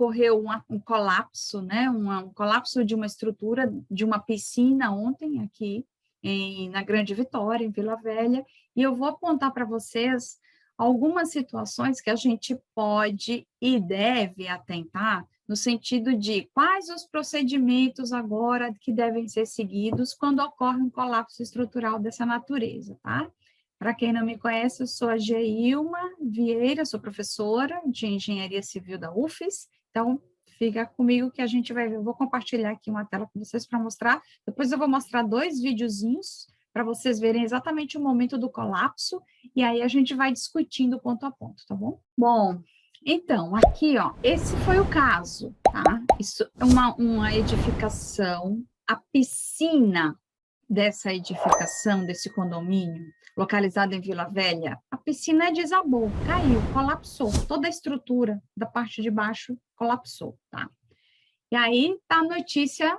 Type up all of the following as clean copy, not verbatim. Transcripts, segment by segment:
ocorreu um colapso, né? Um colapso de uma estrutura de uma piscina ontem aqui na Grande Vitória, em Vila Velha, e eu vou apontar para vocês algumas situações que a gente pode e deve atentar no sentido de quais os procedimentos agora que devem ser seguidos quando ocorre um colapso estrutural dessa natureza, tá? Para quem não me conhece, eu sou a Geilma Vieira, sou professora de Engenharia Civil da UFES, então fica comigo que a gente vai ver. Eu vou compartilhar aqui uma tela com vocês para mostrar, depois eu vou mostrar 2 videozinhos para vocês verem exatamente o momento do colapso, e aí a gente vai discutindo ponto a ponto, tá bom? Bom, então, aqui, ó, esse foi o caso, tá? Isso é uma edificação, a piscina dessa edificação, desse condomínio, localizado em Vila Velha, a piscina desabou, caiu, colapsou, toda a estrutura da parte de baixo colapsou, tá? E aí tá a notícia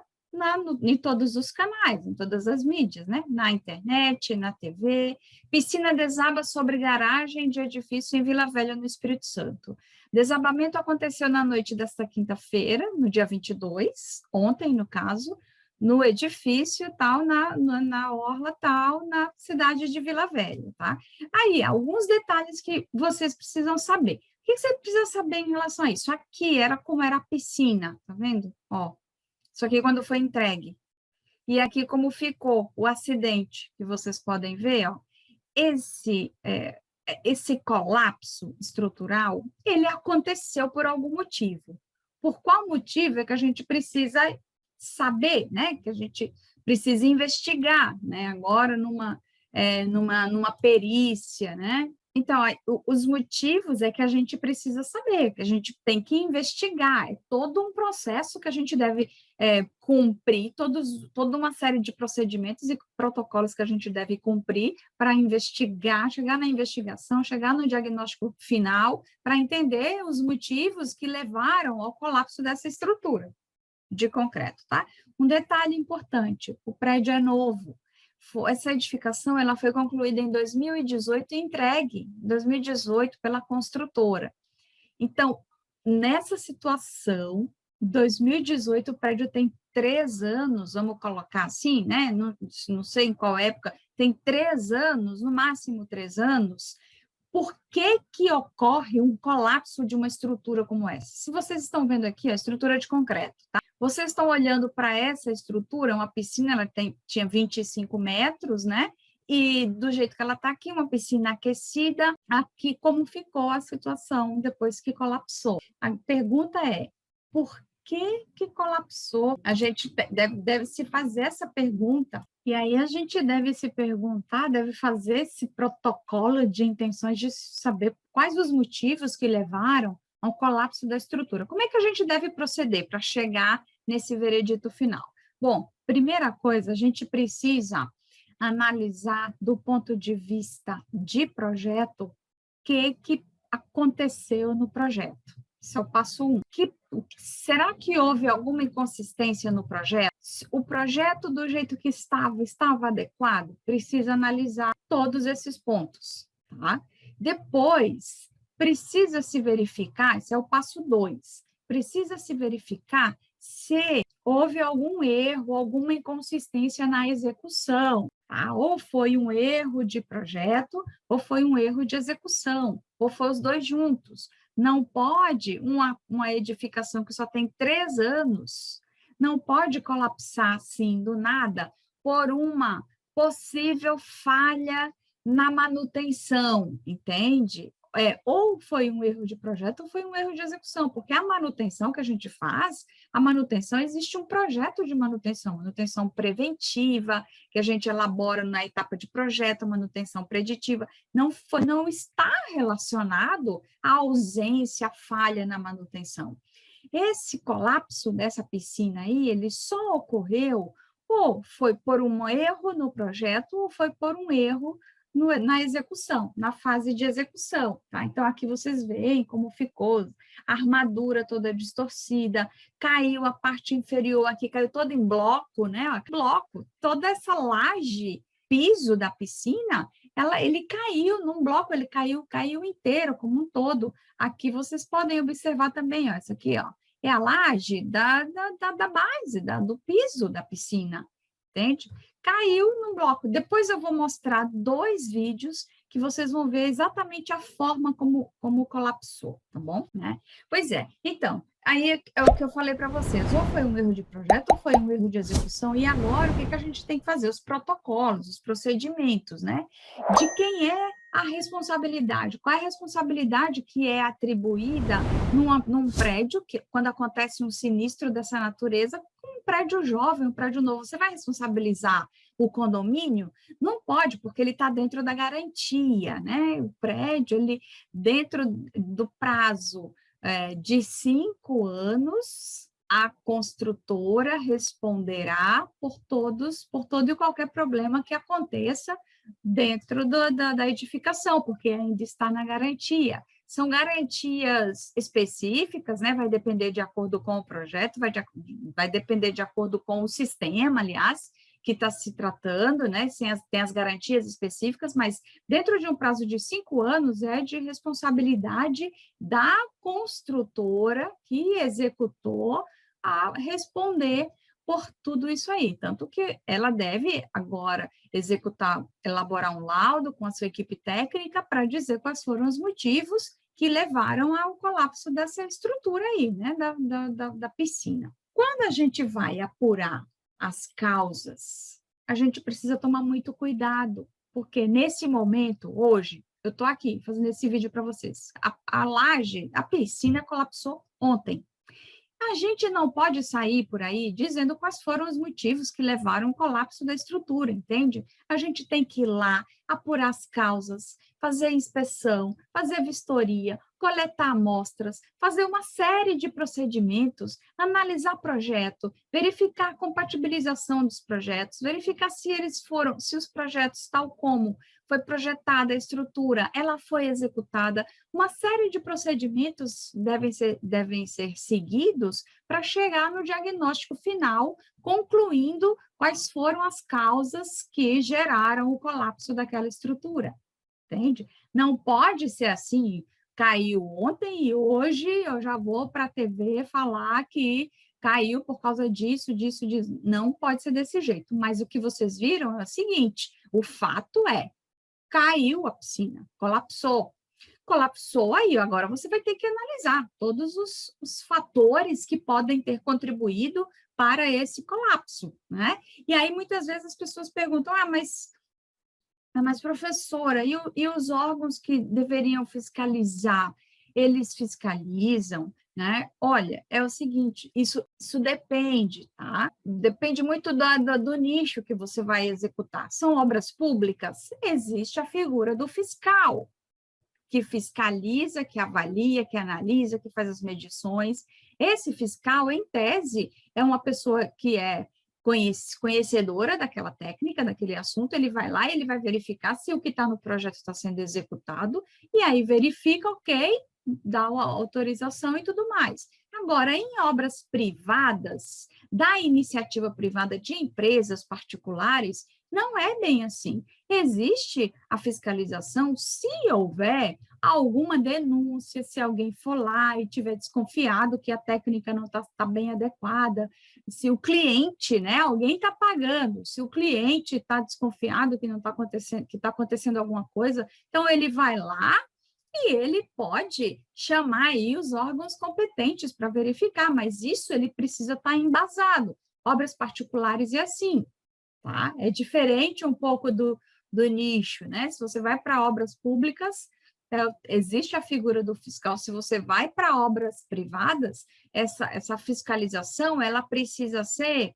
em todos os canais, em todas as mídias, né? Na internet, na TV, piscina desaba sobre garagem de edifício em Vila Velha, no Espírito Santo. Desabamento aconteceu na noite desta quinta-feira, no dia 22, ontem, no caso, no edifício tal, na orla tal, na cidade de Vila Velha, tá? Aí, alguns detalhes que vocês precisam saber. O que você precisa saber em relação a isso? Aqui era como era a piscina, tá vendo? Ó, isso aqui quando foi entregue. E aqui como ficou o acidente, que vocês podem ver, ó. Esse colapso estrutural, ele aconteceu por algum motivo. Por qual motivo é que a gente precisa saber, né? Que a gente precisa investigar, né? Agora numa perícia, né? Então, os motivos é que a gente precisa saber, que a gente tem que investigar, é todo um processo que a gente deve cumprir, toda uma série de procedimentos e protocolos que a gente deve cumprir para investigar, chegar na investigação, chegar no diagnóstico final, para entender os motivos que levaram ao colapso dessa estrutura de concreto, tá? Um detalhe importante, o prédio é novo. Essa edificação ela foi concluída em 2018 e entregue em 2018 pela construtora. Então, nessa situação, 2018 o prédio tem 3 anos, vamos colocar assim, né? Não sei em qual época, tem 3 anos, no máximo 3 anos. Por que ocorre um colapso de uma estrutura como essa? Se vocês estão vendo aqui, a estrutura de concreto, tá? Vocês estão olhando para essa estrutura, uma piscina, ela tinha 25 metros, né? E do jeito que ela está aqui, uma piscina aquecida, aqui como ficou a situação depois que colapsou. A pergunta é, por que colapsou? A gente deve se fazer essa pergunta, e aí a gente deve se perguntar, deve fazer esse protocolo de intenções de saber quais os motivos que levaram ao colapso da estrutura. Como é que a gente deve proceder para chegar nesse veredito final? Bom, primeira coisa, a gente precisa analisar do ponto de vista de projeto o que aconteceu no projeto. Esse é o passo 1. Será que houve alguma inconsistência no projeto? O projeto, do jeito que estava adequado? Precisa analisar todos esses pontos, tá? Depois, precisa se verificar, esse é o passo 2, precisa se verificar se houve algum erro, alguma inconsistência na execução, tá? Ou foi um erro de projeto, ou foi um erro de execução, ou foi os dois juntos. Não pode, uma edificação que só tem 3 anos, não pode colapsar assim do nada por uma possível falha na manutenção, entende? Ou foi um erro de projeto ou foi um erro de execução, porque a manutenção que a gente faz, a manutenção, existe um projeto de manutenção preventiva, que a gente elabora na etapa de projeto, manutenção preditiva, não está relacionado à ausência, à falha na manutenção. Esse colapso dessa piscina aí, ele só ocorreu ou foi por um erro no projeto ou foi por um erro na execução, na fase de execução, tá? Então, aqui vocês veem como ficou, a armadura toda distorcida, caiu a parte inferior aqui, caiu toda em bloco, né? Bloco, toda essa laje, piso da piscina, ele caiu num bloco, ele caiu inteiro, como um todo. Aqui vocês podem observar também, ó, isso aqui, ó. é a laje da base, do piso da piscina, entende? Caiu no bloco. Depois eu vou mostrar 2 vídeos que vocês vão ver exatamente a forma como colapsou, tá bom? Né? Pois é, então, aí é o que eu falei para vocês, ou foi um erro de projeto, ou foi um erro de execução, e agora o que a gente tem que fazer? Os protocolos, os procedimentos, né? De quem é a responsabilidade, qual é a responsabilidade que é atribuída num prédio, que quando acontece um sinistro dessa natureza, um prédio jovem, um prédio novo, você vai responsabilizar o condomínio? Não pode, porque ele está dentro da garantia, né? O prédio, ele dentro do prazo de 5 anos, a construtora responderá por todo e qualquer problema que aconteça dentro da edificação, porque ainda está na garantia. São garantias específicas, né? Vai depender de acordo com o projeto, vai depender de acordo com o sistema, aliás, que está se tratando, né? Tem as garantias específicas, mas dentro de um prazo de 5 anos é de responsabilidade da construtora que executou a responder por tudo isso aí. Tanto que ela deve agora elaborar um laudo com a sua equipe técnica para dizer quais foram os motivos que levaram ao colapso dessa estrutura aí, né, da piscina. Quando a gente vai apurar as causas, a gente precisa tomar muito cuidado, porque nesse momento, hoje, eu estou aqui fazendo esse vídeo para vocês, a laje, a piscina colapsou ontem. A gente não pode sair por aí dizendo quais foram os motivos que levaram ao colapso da estrutura, entende? A gente tem que ir lá, apurar as causas, fazer inspeção, fazer vistoria, coletar amostras, fazer uma série de procedimentos, analisar projeto, verificar a compatibilização dos projetos, verificar se os projetos, tal como foi projetada a estrutura, ela foi executada. Uma série de procedimentos devem ser seguidos para chegar no diagnóstico final, concluindo quais foram as causas que geraram o colapso daquela estrutura, entende? Não pode ser assim, caiu ontem e hoje eu já vou para a TV falar que caiu por causa disso, disso, disso. Não pode ser desse jeito, mas o que vocês viram é o seguinte, o fato é, caiu a piscina, colapsou. Colapsou aí, agora você vai ter que analisar todos os fatores que podem ter contribuído para esse colapso, né? E aí, muitas vezes, as pessoas perguntam, mas professora, e os órgãos que deveriam fiscalizar, eles fiscalizam, né? Olha, é o seguinte, isso depende, tá? Depende muito do nicho que você vai executar. São obras públicas? Existe a figura do fiscal, que fiscaliza, que avalia, que analisa, que faz as medições. Esse fiscal, em tese, é uma pessoa que é conhecedora daquela técnica, daquele assunto, ele vai lá e ele vai verificar se o que está no projeto está sendo executado, e aí verifica, ok, dá a autorização e tudo mais. Agora, em obras privadas, da iniciativa privada de empresas particulares, não é bem assim. Existe a fiscalização se houver alguma denúncia, se alguém for lá e tiver desconfiado que a técnica não está bem adequada, se o cliente, né, alguém está pagando, se o cliente está desconfiado que não está acontecendo, que está acontecendo alguma coisa, então ele vai lá e ele pode chamar aí os órgãos competentes para verificar, mas isso ele precisa estar embasado. Obras particulares é assim, tá? É diferente um pouco do nicho, né? Se você vai para obras públicas, existe a figura do fiscal. Se você vai para obras privadas, essa fiscalização, ela precisa ser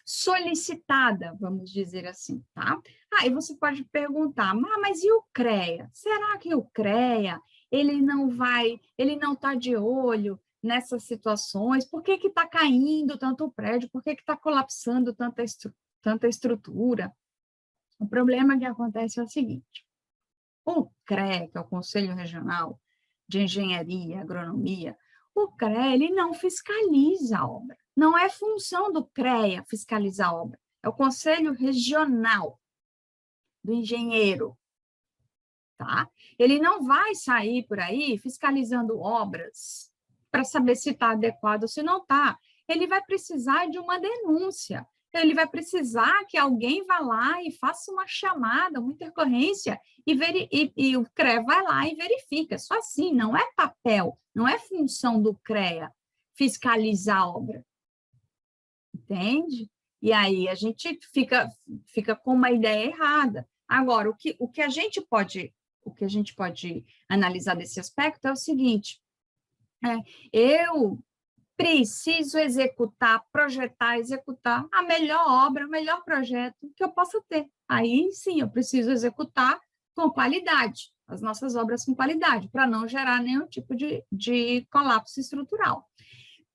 solicitada, vamos dizer assim, tá? Aí você pode perguntar, mas e o CREA? Será que o CREA, ele não está de olho nessas situações? Por que está caindo tanto o prédio? Por que está colapsando tanta estrutura? O problema que acontece é o seguinte, o CREA, que é o Conselho Regional de Engenharia e Agronomia, o CREA, ele não fiscaliza a obra. Não é função do CREA fiscalizar a obra. É o Conselho Regional do Engenheiro, tá? Ele não vai sair por aí fiscalizando obras para saber se está adequado ou se não está. Ele vai precisar de uma denúncia. Ele vai precisar que alguém vá lá e faça uma chamada, uma intercorrência, e o CREA vai lá e verifica. Só assim, não é papel, não é função do CREA fiscalizar a obra. Entende? E aí a gente fica com uma ideia errada. Agora, o que a gente pode analisar desse aspecto é o seguinte: eu preciso projetar, executar a melhor obra, o melhor projeto que eu possa ter. Aí sim, eu preciso executar com qualidade, as nossas obras com qualidade, para não gerar nenhum tipo de colapso estrutural.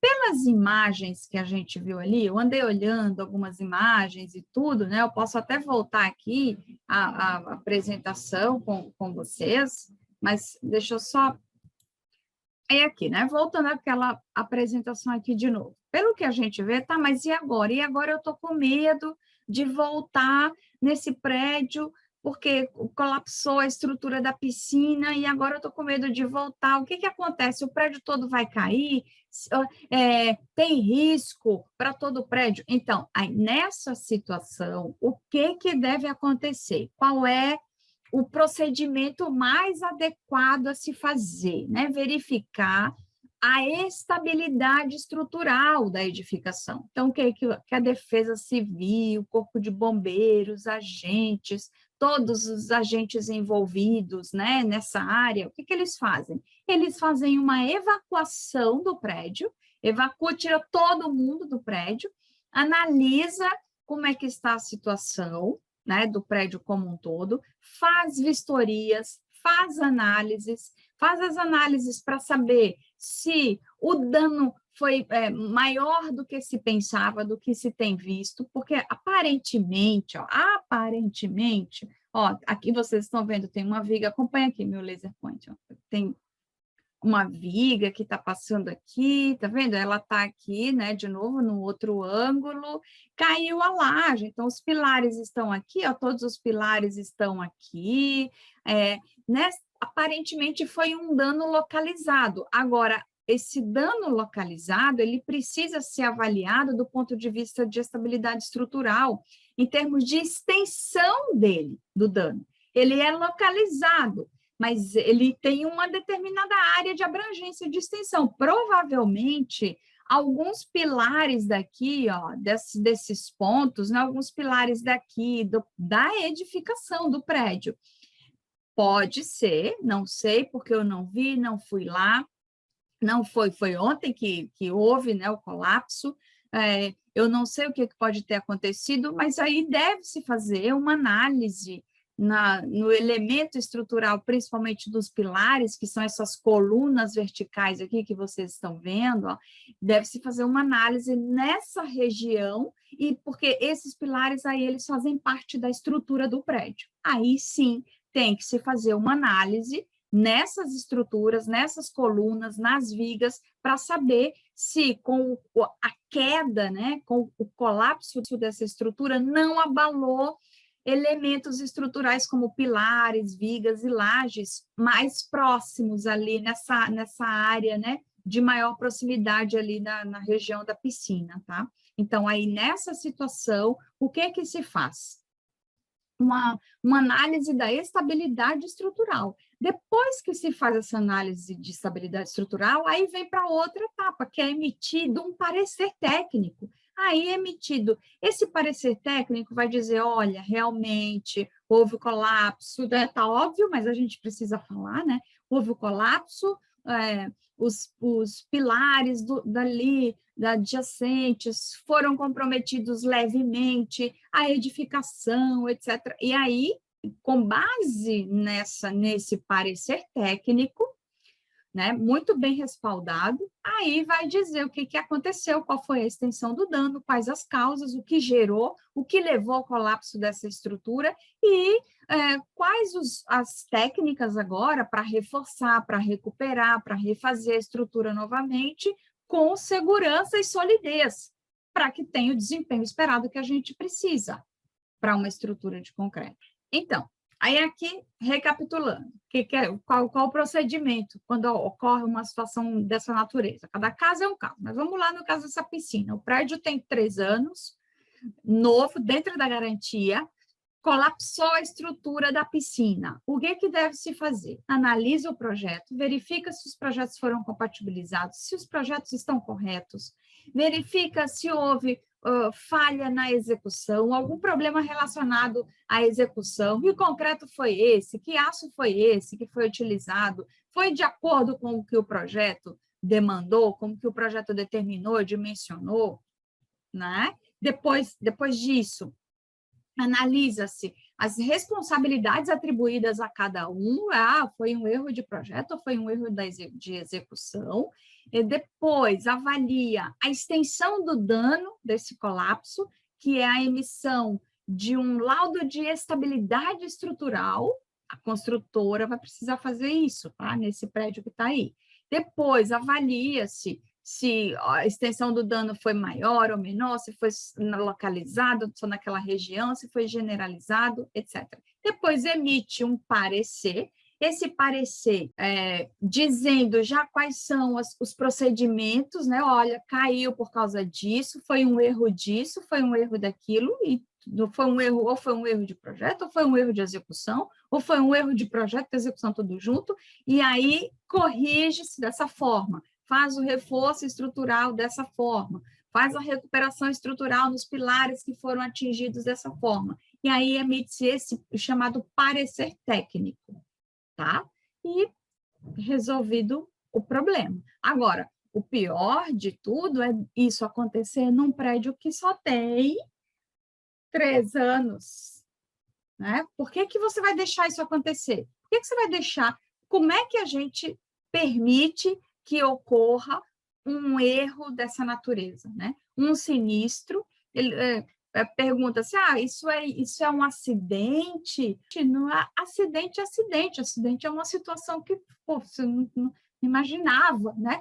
Pelas imagens que a gente viu ali, eu andei olhando algumas imagens e tudo, né? Eu posso até voltar aqui a apresentação com vocês, mas deixa eu só... É aqui, né? Voltando àquela apresentação aqui de novo. Pelo que a gente vê, tá, mas e agora? E agora eu tô com medo de voltar nesse prédio, porque colapsou a estrutura da piscina, e agora eu tô com medo de voltar. O que que acontece? O prédio todo vai cair? Tem risco para todo o prédio? Então, aí, nessa situação, o que que deve acontecer? Qual é o procedimento mais adequado a se fazer, né? Verificar a estabilidade estrutural da edificação. Então, o que a Defesa Civil, o Corpo de Bombeiros, agentes, todos os agentes envolvidos, né, nessa área, o que eles fazem? Eles fazem uma evacuação do prédio, tira todo mundo do prédio, analisa como é que está a situação, né, do prédio como um todo, faz vistorias, faz as análises para saber se o dano foi maior do que se pensava, do que se tem visto, porque aparentemente, aqui vocês estão vendo, tem uma viga, acompanha aqui meu laser point, tem uma viga que está passando aqui, tá vendo? Ela está aqui, né, de novo, no outro ângulo, caiu a laje, então os pilares estão aqui, todos os pilares estão aqui, né? Aparentemente foi um dano localizado. Agora, esse dano localizado, ele precisa ser avaliado do ponto de vista de estabilidade estrutural, em termos de extensão do dano. Ele é localizado, mas ele tem uma determinada área de abrangência de extensão. Provavelmente, alguns pilares daqui, desses pontos, né, alguns pilares daqui, da edificação do prédio. Pode ser, não sei, porque eu não vi, não fui lá, não foi ontem que houve, né, o colapso, eu não sei o que pode ter acontecido, mas aí deve-se fazer uma análise no elemento estrutural, principalmente dos pilares, que são essas colunas verticais aqui que vocês estão vendo, deve-se fazer uma análise nessa região, e porque esses pilares aí, eles fazem parte da estrutura do prédio. Aí sim, tem que se fazer uma análise nessas estruturas, nessas colunas, nas vigas, para saber se com a queda, né, com o colapso dessa estrutura, não abalou elementos estruturais como pilares, vigas e lajes mais próximos ali nessa área, né, de maior proximidade ali na região da piscina, tá? Então, aí nessa situação, o que se faz? Uma análise da estabilidade estrutural. Depois que se faz essa análise de estabilidade estrutural, aí vem para outra etapa, que é emitido um parecer técnico. Aí, emitido esse parecer técnico, vai dizer, olha, realmente houve o colapso, tá óbvio, mas a gente precisa falar, né? Houve o colapso, os pilares adjacentes foram comprometidos levemente, a edificação, etc. E aí, com base nesse parecer técnico, né, muito bem respaldado, aí vai dizer o que aconteceu, qual foi a extensão do dano, quais as causas, o que gerou, o que levou ao colapso dessa estrutura e quais as técnicas agora para reforçar, para recuperar, para refazer a estrutura novamente com segurança e solidez, para que tenha o desempenho esperado que a gente precisa para uma estrutura de concreto. Então, Aí aqui, recapitulando, qual o procedimento quando ocorre uma situação dessa natureza? Cada caso é um caso, mas vamos lá no caso dessa piscina. O prédio tem 3 anos, novo, dentro da garantia, colapsou a estrutura da piscina. O que deve se fazer? Analisa o projeto, verifica se os projetos foram compatibilizados, se os projetos estão corretos, verifica se houve falha na execução, algum problema relacionado à execução, que concreto foi esse, que aço foi esse que foi utilizado, foi de acordo com o que o projeto demandou, com o que o projeto determinou, dimensionou, né? Depois disso, analisa-se as responsabilidades atribuídas a cada um, foi um erro de projeto ou foi um erro de execução, e depois avalia a extensão do dano desse colapso, que é a emissão de um laudo de estabilidade estrutural, a construtora vai precisar fazer isso, tá? Nesse prédio que está aí. Depois, avalia-se se a extensão do dano foi maior ou menor, se foi localizado só naquela região, se foi generalizado, etc. Depois emite um parecer, esse parecer dizendo já quais são os procedimentos, né? Olha, caiu por causa disso, foi um erro disso, foi um erro daquilo, e foi um erro, ou foi um erro de projeto, ou foi um erro de execução, ou foi um erro de projeto e execução tudo junto, e aí corrige-se dessa forma, faz o reforço estrutural dessa forma, faz a recuperação estrutural nos pilares que foram atingidos dessa forma, e aí emite-se esse chamado parecer técnico, tá? E resolvido o problema. Agora, o pior de tudo é isso acontecer num prédio que só tem 3 anos, né? Por que você vai deixar isso acontecer? Por que você vai deixar? Como é que a gente permite que ocorra um erro dessa natureza, né? Um sinistro, pergunta-se, isso é um acidente? Não é acidente, acidente é uma situação que você não imaginava, né?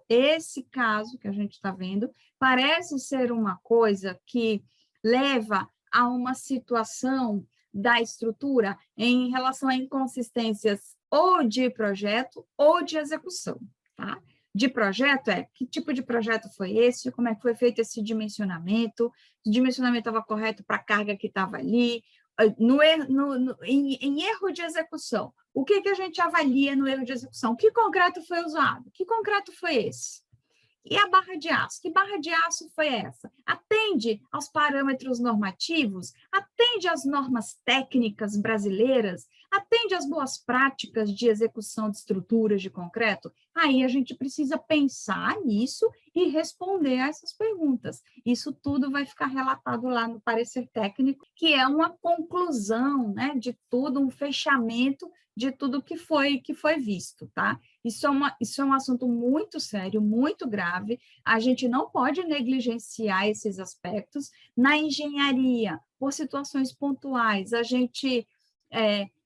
Esse caso que a gente está vendo, parece ser uma coisa que leva a uma situação da estrutura em relação a inconsistências ou de projeto ou de execução, tá? De projeto que tipo de projeto foi esse, como é que foi feito esse dimensionamento, se o dimensionamento estava correto para a carga que estava ali, em erro de execução, o que a gente avalia no erro de execução? Que concreto foi usado? Que concreto foi esse? E a barra de aço? Que barra de aço foi essa? Atende aos parâmetros normativos? Atende às normas técnicas brasileiras? Atende às boas práticas de execução de estruturas de concreto? Aí a gente precisa pensar nisso e responder a essas perguntas. Isso tudo vai ficar relatado lá no parecer técnico, que é uma conclusão, né, de tudo, um fechamento de tudo que foi visto, tá? Isso é um assunto muito sério, muito grave. A gente não pode negligenciar esses aspectos. Na engenharia, por situações pontuais, a gente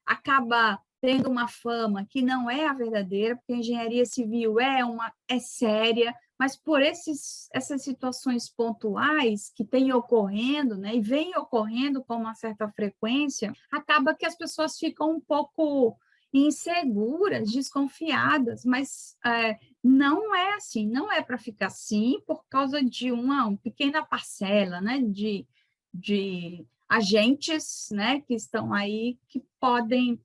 acaba tendo uma fama que não é a verdadeira, porque a engenharia civil é séria, mas por essas situações pontuais que têm ocorrendo, né, e vêm ocorrendo com uma certa frequência, acaba que as pessoas ficam um pouco inseguras, desconfiadas, mas não é assim, não é para ficar assim por causa de uma pequena parcela, né, de agentes, né, que estão aí, que podem,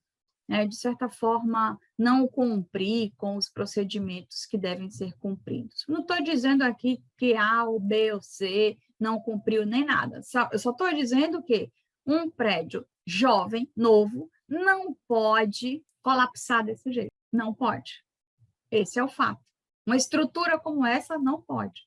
de certa forma, não cumprir com os procedimentos que devem ser cumpridos. Não estou dizendo aqui que A, ou B, ou C não cumpriu nem nada, eu só estou dizendo que um prédio jovem, novo, não pode colapsar desse jeito, não pode. Esse é o fato. Uma estrutura como essa não pode.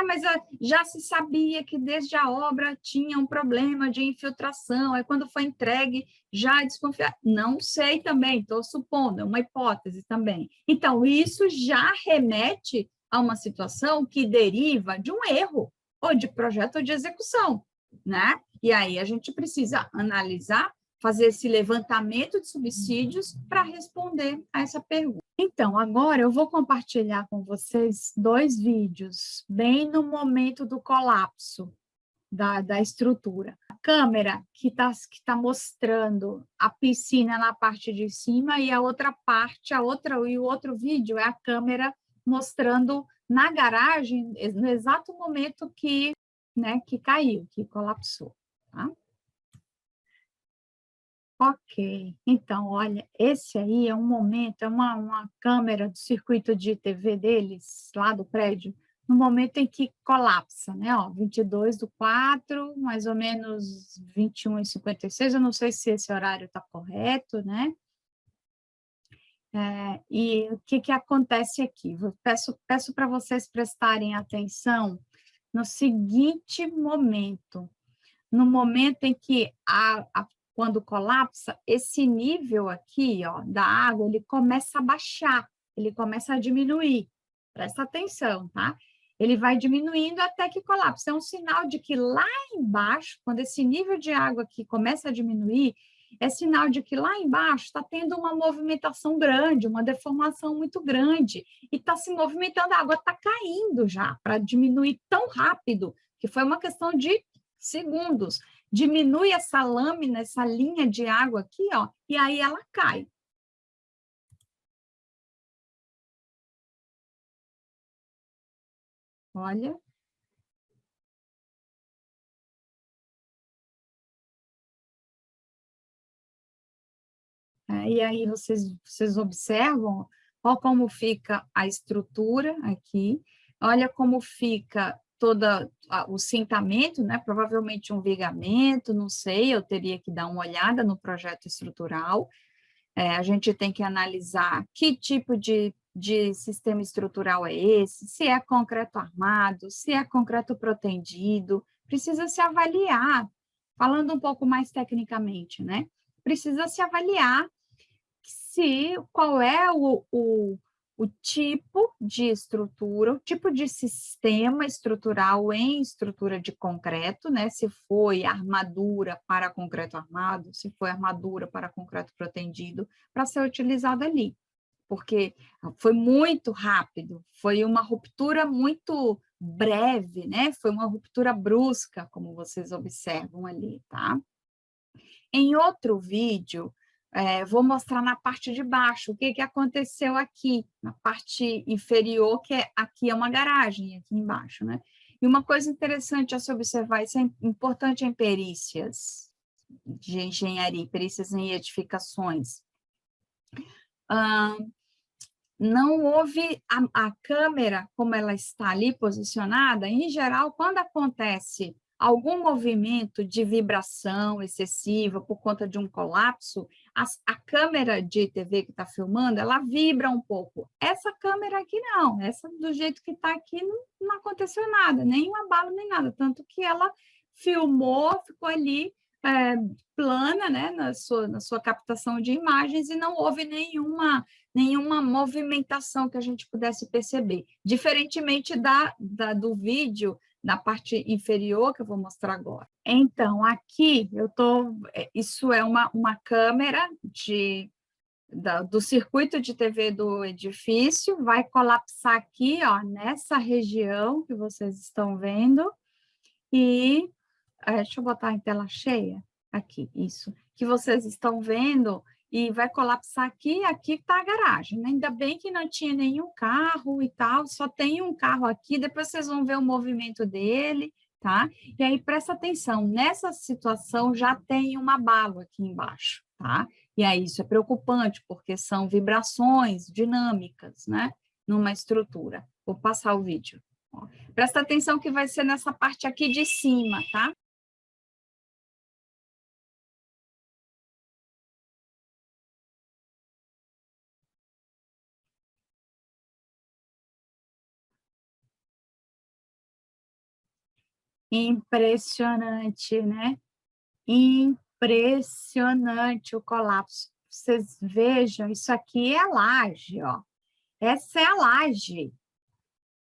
Mas já se sabia que desde a obra tinha um problema de infiltração, aí quando foi entregue já desconfiar. Não sei também, estou supondo, é uma hipótese também. Então, isso já remete a uma situação que deriva de um erro, ou de projeto ou de execução, né? E aí a gente precisa analisar, fazer esse levantamento de subsídios para responder a essa pergunta. Então, agora eu vou compartilhar com vocês 2 vídeos, bem no momento do colapso, da estrutura. A câmera que tá mostrando a piscina na parte de cima e a outra parte, e o outro vídeo é a câmera mostrando na garagem, no exato momento que, né, que caiu, que colapsou, tá? Ok, então, olha, esse aí é um momento, é uma câmera do circuito de TV deles, lá do prédio, no momento em que colapsa, né? Ó, 22/4, mais ou menos 21h56, eu não sei se esse horário está correto, né? E o que acontece aqui? Peço para vocês prestarem atenção no seguinte momento, no momento em que quando colapsa, esse nível aqui, ó, da água, ele começa a baixar, ele começa a diminuir. Presta atenção, tá? Ele vai diminuindo até que colapsa. É um sinal de que lá embaixo, quando esse nível de água aqui começa a diminuir, é sinal de que lá embaixo está tendo uma movimentação grande, uma deformação muito grande, e está se movimentando, a água está caindo já, para diminuir tão rápido, que foi uma questão de segundos. Diminui essa lâmina, essa linha de água aqui, ó, e aí ela cai. Olha. E aí vocês observam, ó como fica a estrutura aqui, olha como fica todo o cintamento, né? Provavelmente um vigamento, não sei, eu teria que dar uma olhada no projeto estrutural. A gente tem que analisar que tipo de sistema estrutural é esse, se é concreto armado, se é concreto protendido, precisa se avaliar, falando um pouco mais tecnicamente, né? Precisa se avaliar qual é o tipo de estrutura, o tipo de sistema estrutural em estrutura de concreto, né? Se foi armadura para concreto armado, se foi armadura para concreto protendido, para ser utilizado ali. Porque foi muito rápido, foi uma ruptura muito breve, né? Foi uma ruptura brusca, como vocês observam ali, tá? Em outro vídeo, vou mostrar na parte de baixo o que aconteceu aqui, na parte inferior, aqui é uma garagem, aqui embaixo, né? E uma coisa interessante a se observar, isso é importante em perícias de engenharia, perícias em edificações. Não houve a câmera, como ela está ali posicionada, em geral, quando acontece algum movimento de vibração excessiva por conta de um colapso, a câmera de TV que está filmando, ela vibra um pouco. Essa câmera aqui não, essa do jeito que está aqui não aconteceu nada, nenhum abalo, nem nada, tanto que ela filmou, ficou ali plana, né, na sua captação de imagens e não houve nenhuma movimentação que a gente pudesse perceber, diferentemente do vídeo na parte inferior, que eu vou mostrar agora. Então, aqui, isso é uma câmera do circuito de TV do edifício, vai colapsar aqui, ó, nessa região que vocês estão vendo, e deixa eu botar em tela cheia, aqui, isso, que vocês estão vendo, e vai colapsar aqui está a garagem, né? Ainda bem que não tinha nenhum carro e tal, só tem um carro aqui, depois vocês vão ver o movimento dele, tá? E aí, presta atenção, nessa situação já tem um abalo aqui embaixo, tá? E aí isso é preocupante, porque são vibrações dinâmicas, né? Numa estrutura. Vou passar o vídeo. Ó. Presta atenção que vai ser nessa parte aqui de cima, tá? Impressionante, né? Impressionante o colapso. Vocês vejam, isso aqui é a laje, ó. Essa é a laje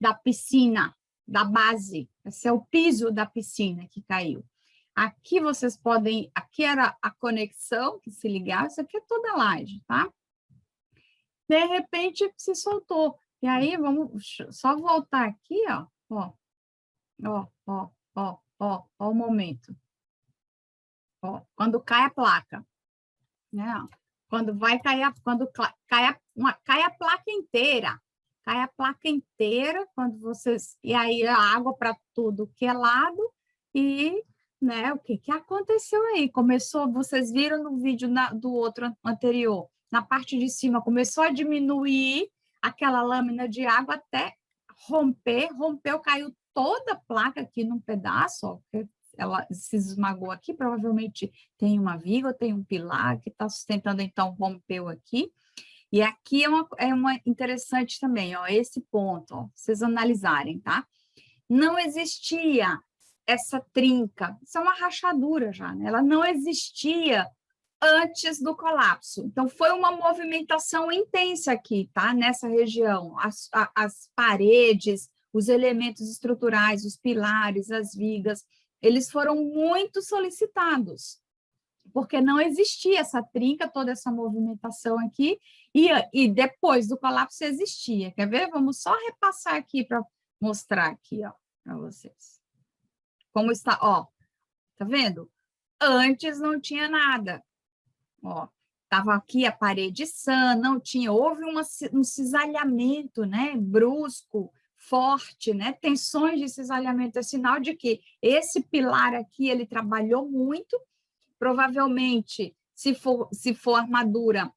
da piscina, da base. Esse é o piso da piscina que caiu. Aqui vocês podem, aqui era a conexão que se ligava, isso aqui é toda a laje, tá? De repente se soltou. E aí vamos só voltar aqui, ó, ó, ó, ó, ó, Ó o momento. Ó, quando cai a placa, né? Quando vai cair, quando cai a placa inteira. Cai a placa inteira, quando vocês... E aí a água para tudo que é lado. E, né, o que aconteceu aí? Começou, vocês viram no vídeo do outro anterior, na parte de cima, começou a diminuir aquela lâmina de água até rompeu, caiu toda a placa aqui num pedaço, ó, ela se esmagou aqui, provavelmente tem uma viga, tem um pilar que está sustentando, então rompeu aqui. E aqui é uma interessante também, ó, esse ponto, ó, vocês analisarem, tá? Não existia essa trinca, isso é uma rachadura já, né? Ela não existia antes do colapso. Então, foi uma movimentação intensa aqui, tá? Nessa região. As paredes, os elementos estruturais, os pilares, as vigas, eles foram muito solicitados, porque não existia essa trinca, toda essa movimentação aqui, e depois do colapso existia. Quer ver? Vamos só repassar aqui para mostrar aqui, ó, para vocês. Como está, ó, tá vendo? Antes não tinha nada. Ó, estava aqui a parede sã, não tinha, houve um cisalhamento, né, brusco, forte, né, tensões de cisalhamento, é sinal de que esse pilar aqui, ele trabalhou muito, provavelmente, se for armadura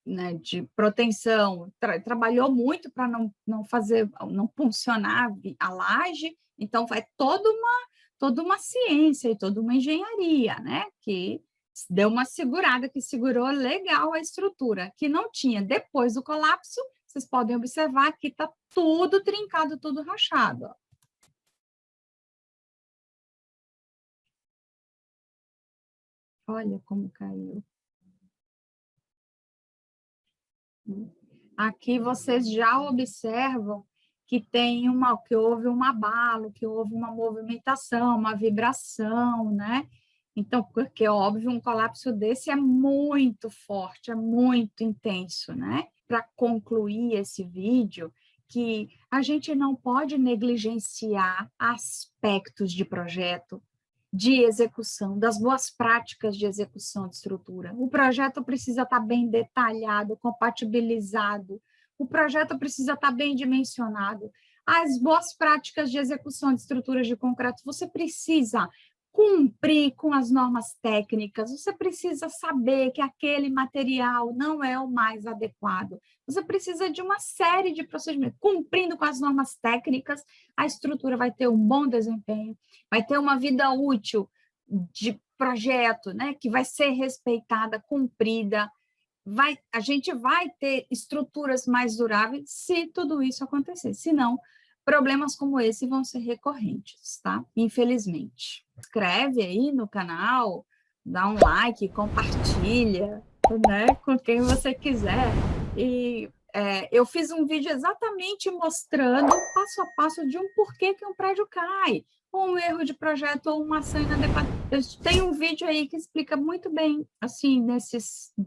né, de proteção, trabalhou muito para não funcionar a laje, então vai toda uma ciência e toda uma engenharia, né, que deu uma segurada, que segurou legal a estrutura, que não tinha. Depois do colapso, vocês podem observar que está tudo trincado, tudo rachado, ó. Olha como caiu. Aqui vocês já observam que houve um abalo, que houve uma movimentação, uma vibração, né? Então, porque, óbvio, um colapso desse é muito forte, é muito intenso, né? Para concluir esse vídeo, que a gente não pode negligenciar aspectos de projeto, de execução, das boas práticas de execução de estrutura. O projeto precisa estar bem detalhado, compatibilizado, o projeto precisa estar bem dimensionado. As boas práticas de execução de estruturas de concreto, você precisa cumprir com as normas técnicas, você precisa saber que aquele material não é o mais adequado, você precisa de uma série de procedimentos. Cumprindo com as normas técnicas, a estrutura vai ter um bom desempenho, vai ter uma vida útil de projeto, né, que vai ser respeitada, cumprida, a gente vai ter estruturas mais duráveis se tudo isso acontecer, senão problemas como esse vão ser recorrentes, tá? Infelizmente. Inscreve aí no canal, dá um like, compartilha, né, com quem você quiser. E eu fiz um vídeo exatamente mostrando passo a passo de porquê que um prédio cai, ou um erro de projeto, ou uma ação inadequada. Eu tenho um vídeo aí que explica muito bem, assim,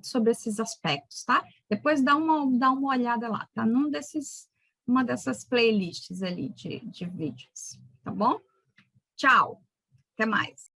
sobre esses aspectos, tá? Depois dá uma olhada lá, tá? Uma dessas playlists ali de vídeos, tá bom? Tchau, até mais.